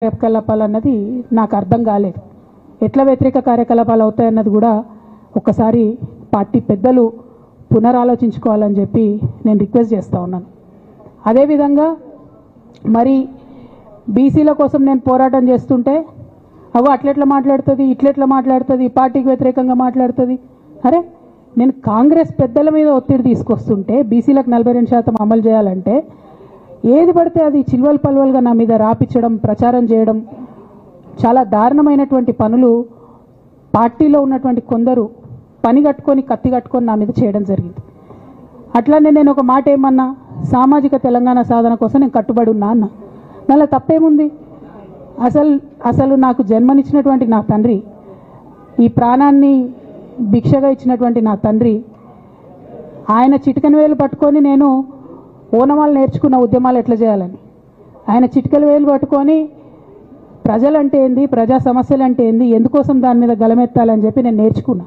కార్యకలాపాలు అన్నది నాకు అర్థం కాలేదు. ఎట్లా వ్యతిరేక కార్యకలాపాలు అవుతాయన్నది కూడా ఒకసారి పార్టీ పెద్దలు పునరాలోచించుకోవాలని చెప్పి నేను రిక్వెస్ట్ చేస్తూ ఉన్నాను. అదేవిధంగా మరి బీసీల కోసం నేను పోరాటం చేస్తుంటే అట్లెట్లా మాట్లాడుతుంది, ఇట్లెట్లా మాట్లాడుతుంది, పార్టీకి వ్యతిరేకంగా మాట్లాడుతుంది. అరే నేను కాంగ్రెస్ పెద్దల మీద ఒత్తిడి తీసుకొస్తుంటే బీసీలకు 42% అమలు చేయాలంటే ఏది పడితే అది చిల్వల్ పల్వల్గా నా మీద రాపించడం, ప్రచారం చేయడం, చాలా దారుణమైనటువంటి పనులు పార్టీలో ఉన్నటువంటి కొందరు పని కట్టుకొని కత్తి కట్టుకొని నా మీద చేయడం జరిగింది. అట్లానే నేను ఒక మాట ఏమన్నా, సామాజిక తెలంగాణ సాధన కోసం నేను కట్టుబడి ఉన్నా అన్న. మళ్ళీ తప్పేముంది? అసలు నాకు జన్మనిచ్చినటువంటి నా తండ్రి, ఈ ప్రాణాన్ని భిక్షగా ఇచ్చినటువంటి నా తండ్రి, ఆయన చిటికెన వేలు పట్టుకొని నేను ఓనమాలు నేర్చుకున్న ఉద్యమాలు ఎట్లా చేయాలని, ఆయన చిటికెల వేలు పట్టుకొని ప్రజలంటే ఏంది, ప్రజా సమస్యలు అంటే ఏంది, ఎందుకోసం దాని మీద గలమెత్తాలని చెప్పి నేను నేర్చుకున్నా.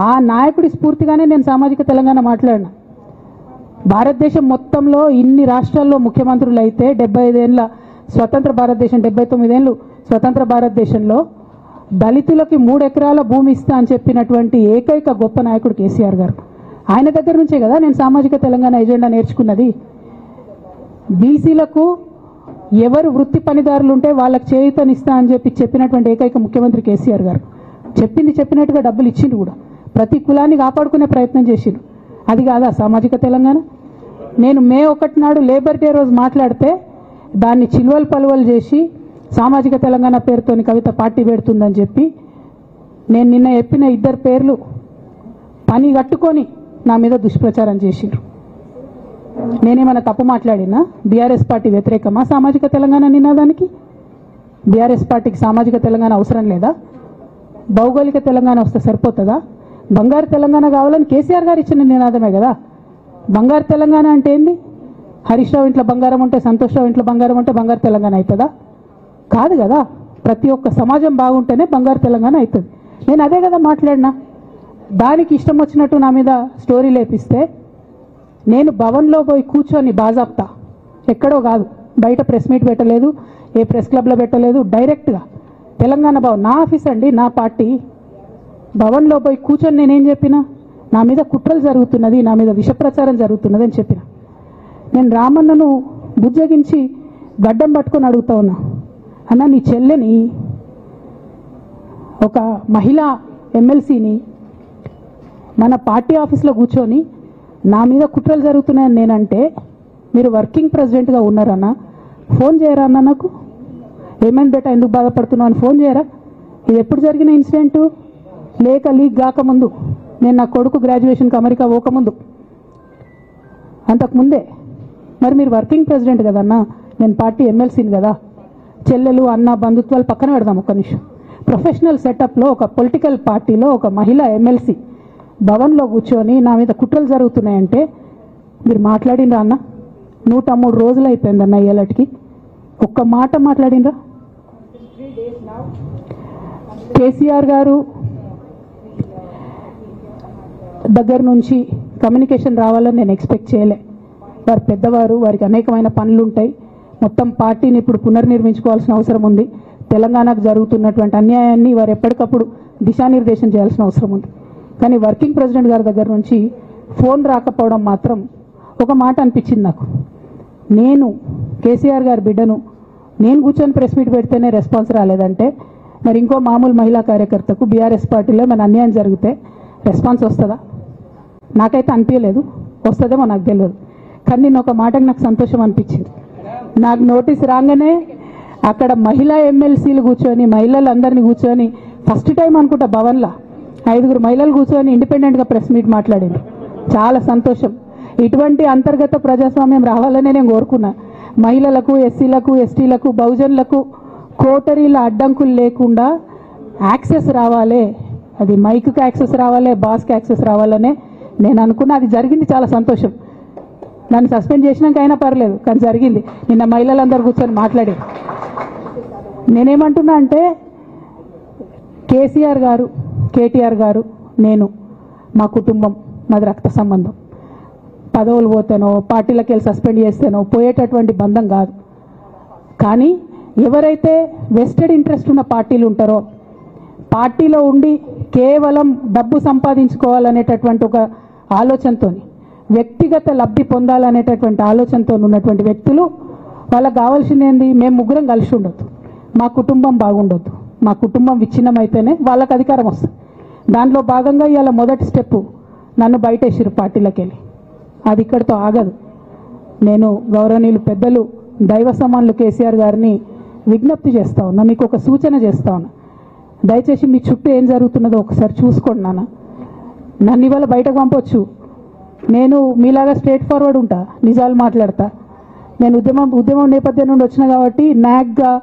ఆ నాయకుడి స్ఫూర్తిగానే నేను సామాజిక తెలంగాణ మాట్లాడినా. భారతదేశం మొత్తంలో ఇన్ని రాష్ట్రాల్లో ముఖ్యమంత్రులు అయితే 75 ఏళ్ళ స్వతంత్ర భారతదేశం, 79 ఏళ్ళు స్వతంత్ర భారతదేశంలో దళితులకి 3 ఎకరాల భూమి ఇస్తా అని చెప్పినటువంటి ఏకైక గొప్ప నాయకుడు కేసీఆర్ గారు. ఆయన దగ్గర నుంచే కదా నేను సామాజిక తెలంగాణ ఎజెండా నేర్చుకున్నది. బీసీలకు ఎవరు వృత్తి పనిదారులు ఉంటే వాళ్ళకి చేయూతనిస్తా అని చెప్పినటువంటి ఏకైక ముఖ్యమంత్రి కేసీఆర్ గారు. చెప్పినట్టుగా డబ్బులు ఇచ్చిండు కూడా, ప్రతి కులాన్ని కాపాడుకునే ప్రయత్నం చేసిండు. అది కాదా సామాజిక తెలంగాణ? నేను మే 1 నాడు లేబర్ డే రోజు మాట్లాడితే దాన్ని చిల్వల్ పలువలు చేసి సామాజిక తెలంగాణ పేరుతోని కవిత పార్టీ పెడుతుందని చెప్పి నేను నిన్న చెప్పిన 2 పేర్లు పని కట్టుకొని నా మీద దుష్ప్రచారం చేసిండ్రు. నేనేమైనా తప్పు మాట్లాడినా? బీఆర్ఎస్ పార్టీ వ్యతిరేకమా సామాజిక తెలంగాణ నినాదానికి? బీఆర్ఎస్ పార్టీకి సామాజిక తెలంగాణ అవసరం లేదా? భౌగోళిక తెలంగాణ వస్తే సరిపోతుందా? బంగారు తెలంగాణ కావాలని కేసీఆర్ గారు ఇచ్చిన నినాదమే కదా. బంగారు తెలంగాణ అంటే ఏంది? హరీష్ రావు ఇంట్లో బంగారం ఉంటే, సంతోష్ రావు ఇంట్లో బంగారం ఉంటే బంగారు తెలంగాణ అవుతుందా? కాదు కదా. ప్రతి ఒక్క సమాజం బాగుంటేనే బంగారు తెలంగాణ అవుతుంది. నేను అదే కదా మాట్లాడినా. దానికి ఇష్టం వచ్చినట్టు నా మీద స్టోరీ లేపిస్తే నేను భవన్లో పోయి కూర్చొని బాజాప్తా, ఎక్కడో కాదు, బయట ప్రెస్ మీట్ పెట్టలేదు, ఏ ప్రెస్ క్లబ్లో పెట్టలేదు, డైరెక్ట్గా తెలంగాణ భవన్, నా ఆఫీస్ అండి, నా పార్టీ భవన్లో పోయి కూర్చొని నేనేం చెప్పినా, నా మీద కుట్రలు జరుగుతున్నది, నా మీద విషప్రచారం జరుగుతున్నది అని చెప్పిన. నేను రామన్నను బుజ్జగించి గడ్డం పట్టుకొని అడుగుతా ఉన్నా, అన్న నీ చెల్లెని, ఒక మహిళా ఎమ్మెల్సీని మన పార్టీ ఆఫీస్లో కూర్చొని నా మీద కుట్రలు జరుగుతున్నాయని నేనంటే మీరు వర్కింగ్ ప్రెసిడెంట్గా ఉన్నారన్నా, ఫోన్ చేయరా అన్న నాకు? ఏమైంది బేటా, ఎందుకు బాధపడుతున్నావు అని ఫోన్ చేయరా? ఇది ఎప్పుడు జరిగిన ఇన్సిడెంటు? లీక్ కాకముందు, నేను నా కొడుకు గ్రాడ్యుయేషన్కి అమెరికా పోకముందు, అంతకుముందే. మరి మీరు వర్కింగ్ ప్రెసిడెంట్ కదన్నా, నేను పార్టీ ఎమ్మెల్సీని కదా. చెల్లెలు అన్న బంధుత్వాలు పక్కన పెడదాం ఒక్క నిమిషం. ప్రొఫెషనల్ సెటప్లో ఒక పొలిటికల్ పార్టీలో ఒక మహిళా ఎమ్మెల్సీ భవన్లో కూర్చొని నా మీద కుట్రలు జరుగుతున్నాయంటే మీరు మాట్లాడినరా అన్న? 103 రోజులు అయిపోయిందన్న ఇయ్యాలటికి, ఒక్క మాట మాట్లాడినరా? కేసీఆర్ గారు దగ్గర నుంచి కమ్యూనికేషన్ రావాలని నేను ఎక్స్పెక్ట్ చేయలే. వారు పెద్దవారు, వారికి అనేకమైన పనులు ఉంటాయి. మొత్తం పార్టీని ఇప్పుడు పునర్నిర్మించుకోవాల్సిన అవసరం ఉంది. తెలంగాణకు జరుగుతున్నటువంటి అన్యాయాన్ని వారు ఎప్పటికప్పుడు దిశానిర్దేశం చేయాల్సిన అవసరం ఉంది. కానీ వర్కింగ్ ప్రెసిడెంట్ గారి దగ్గర నుంచి ఫోన్ రాకపోవడం మాత్రం ఒక మాట అనిపించింది నాకు. నేను కేసీఆర్ గారి బిడ్డను, నేను కూర్చొని ప్రెస్ మీట్ పెడితేనే రెస్పాన్స్ రాలేదంటే మరి ఇంకో మామూలు మహిళా కార్యకర్తకు బీఆర్ఎస్ పార్టీలో మన అన్యాయం జరిగితే రెస్పాన్స్ వస్తుందా? నాకైతే అనిపించలేదు. వస్తుందేమో నాకు తెలియదు. కానీ నేను ఒక మాటకు నాకు సంతోషం అనిపించింది. నాకు నోటీస్ రాగానే అక్కడ మహిళా ఎమ్మెల్సీలు కూర్చొని, మహిళలందరినీ కూర్చొని, ఫస్ట్ టైం అనుకుంటా భవన్లో 5 మహిళలు కూర్చొని ఇండిపెండెంట్గా ప్రెస్ మీట్ మాట్లాడింది. చాలా సంతోషం. ఇటువంటి అంతర్గత ప్రజాస్వామ్యం రావాలనే నేను కోరుకున్నా. మహిళలకు, ఎస్సీలకు, ఎస్టీలకు, బహుజనులకు కోటరీల అడ్డంకులు లేకుండా యాక్సెస్ రావాలి. అది మైక్కి యాక్సెస్ రావాలి, బాస్కి యాక్సెస్ రావాలనే నేను అనుకున్నా. అది జరిగింది, చాలా సంతోషం. నన్ను సస్పెండ్ చేసినాక అయినా పర్లేదు, కానీ జరిగింది. నిన్న మహిళలందరూ కూర్చొని మాట్లాడి నేనేమంటున్నా అంటే, కేసీఆర్ గారు, కేటీఆర్ గారు, నేను, మా కుటుంబం, మాది రక్త సంబంధం. పదవులు పోతేనో, పార్టీలకు వెళ్ళి సస్పెండ్ చేస్తేనో పోయేటటువంటి బంధం కాదు. కానీ ఎవరైతే వెస్టెడ్ ఇంట్రెస్ట్ ఉన్న పార్టీలు ఉంటారో, పార్టీలో ఉండి కేవలం డబ్బు సంపాదించుకోవాలనేటటువంటి ఒక ఆలోచనతో, వ్యక్తిగత లబ్ధి పొందాలనేటటువంటి ఆలోచనతో ఉన్నటువంటి వ్యక్తులు, వాళ్ళకి కావాల్సింది ఏంది? మేము ముగ్గురం కలిసి ఉండొద్దు, మా కుటుంబం బాగుండొద్దు, మా కుటుంబం విచ్ఛిన్నమైతేనే వాళ్ళకి అధికారం వస్తుంది. దాంట్లో భాగంగా ఇవాళ మొదటి స్టెప్పు నన్ను బయటేసిరు పార్టీలోకి వెళ్ళి. అది ఇక్కడితో ఆగదు. నేను గౌరవనీయులు పెద్దలు దైవ సమానులు కేసీఆర్ గారిని విజ్ఞప్తి చేస్తా ఉన్నా, మీకు ఒక సూచన చేస్తా ఉన్నా. దయచేసి మీ చుట్టూ ఏం జరుగుతున్నదో ఒకసారి చూసుకోండి నాన్న. నన్ను ఇవాళ బయటకు పంపొచ్చు, నేను మీలాగా స్ట్రేట్ ఫార్వర్డ్ ఉంటా, నిజాలు మాట్లాడతా. నేను ఉద్యమం నేపథ్యం నుండి వచ్చిన కాబట్టి నాగ్గా